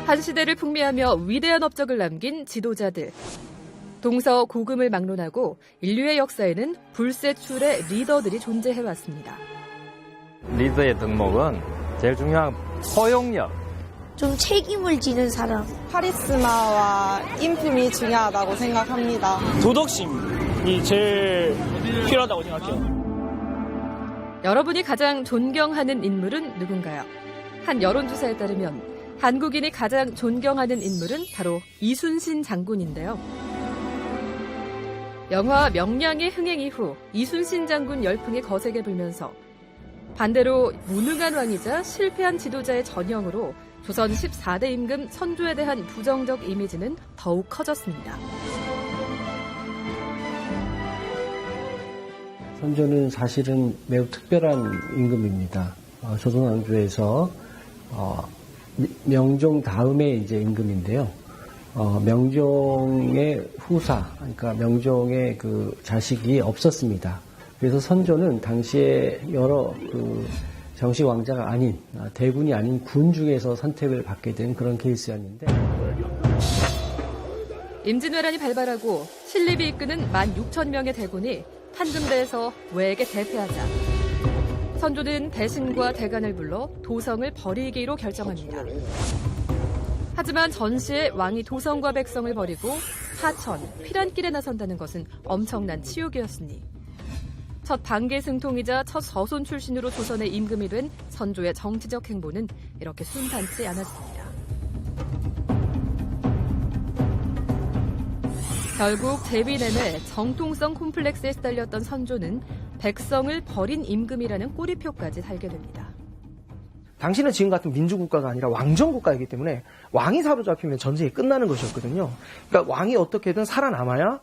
한 시대를 풍미하며 위대한 업적을 남긴 지도자들. 동서고금을 막론하고 인류의 역사에는 불세출의 리더들이 존재해왔습니다. 리더의 덕목은 제일 중요한 포용력. 좀 책임을 지는 사람. 카리스마와 인품이 중요하다고 생각합니다. 도덕심이 제일 필요하다고 생각해요. 여러분이 가장 존경하는 인물은 누군가요? 한 여론조사에 따르면 한국인이 가장 존경하는 인물은 바로 이순신 장군인데요. 영화 명량의 흥행 이후 이순신 장군 열풍이 거세게 불면서 반대로 무능한 왕이자 실패한 지도자의 전형으로 조선 14대 임금 선조에 대한 부정적 이미지는 더욱 커졌습니다. 선조는 사실은 매우 특별한 임금입니다. 조선 왕조에서 명종 다음에 이제 임금인데요. 명종의 후사, 그러니까 명종의 그 자식이 없었습니다. 그래서 선조는 당시에 여러 그 정식 왕자가 아닌, 대군이 아닌 군 중에서 선택을 받게 된 그런 케이스였는데. 임진왜란이 발발하고 신립이 이끄는 16,000명의 대군이 한금대에서 외에게 대패하자 선조는 대신과 대간을 불러 도성을 버리기로 결정합니다. 하지만 전시에 왕이 도성과 백성을 버리고 하천, 피란길에 나선다는 것은 엄청난 치욕이었으니 첫 반개 승통이자 첫 서손 출신으로 조선의 임금이 된 선조의 정치적 행보는 이렇게 순탄치 않았습니다. 결국 재위 내내 정통성 콤플렉스에 시달렸던 선조는 백성을 버린 임금이라는 꼬리표까지 달게 됩니다. 당시는 지금 같은 민주국가가 아니라 왕정국가이기 때문에 왕이 사로잡히면 전쟁이 끝나는 것이었거든요. 그러니까 왕이 어떻게든 살아남아야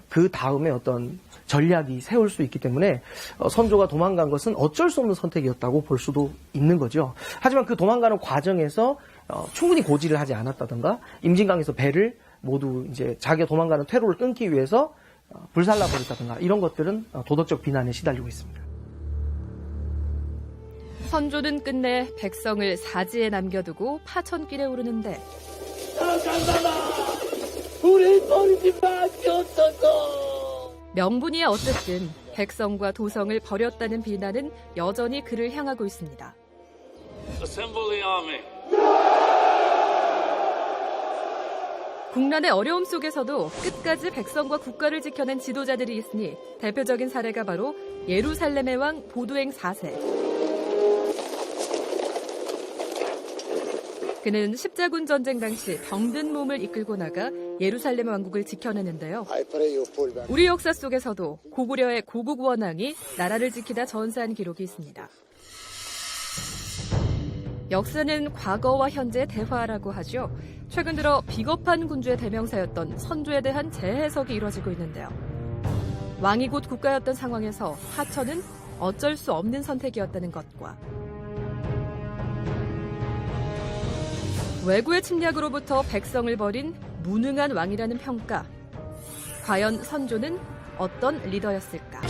그 다음에 어떤 전략이 세울 수 있기 때문에 선조가 도망간 것은 어쩔 수 없는 선택이었다고 볼 수도 있는 거죠. 하지만 그 도망가는 과정에서 충분히 고지를 하지 않았다던가 임진강에서 배를 모두 이제 자기가 도망가는 퇴로를 끊기 위해서 불살라 버렸다든가 이런 것들은 도덕적 비난에 시달리고 있습니다. 선조는 끝내 백성을 사지에 남겨두고 파천길에 오르는데 우리 버리지 마시옵소서. 명분이야 어쨌든 백성과 도성을 버렸다는 비난은 여전히 그를 향하고 있습니다. Assemble the army. 국난의 어려움 속에서도 끝까지 백성과 국가를 지켜낸 지도자들이 있으니 대표적인 사례가 바로 예루살렘의 왕 보두행 4세. 그는 십자군 전쟁 당시 병든 몸을 이끌고 나가 예루살렘 왕국을 지켜내는데요. 우리 역사 속에서도 고구려의 고국 원왕이 나라를 지키다 전사한 기록이 있습니다. 역사는 과거와 현재의 대화라고 하죠. 최근 들어 비겁한 군주의 대명사였던 선조에 대한 재해석이 이루어지고 있는데요. 왕이 곧 국가였던 상황에서 하천은 어쩔 수 없는 선택이었다는 것과 외구의 침략으로부터 백성을 버린 무능한 왕이라는 평가. 과연 선조는 어떤 리더였을까?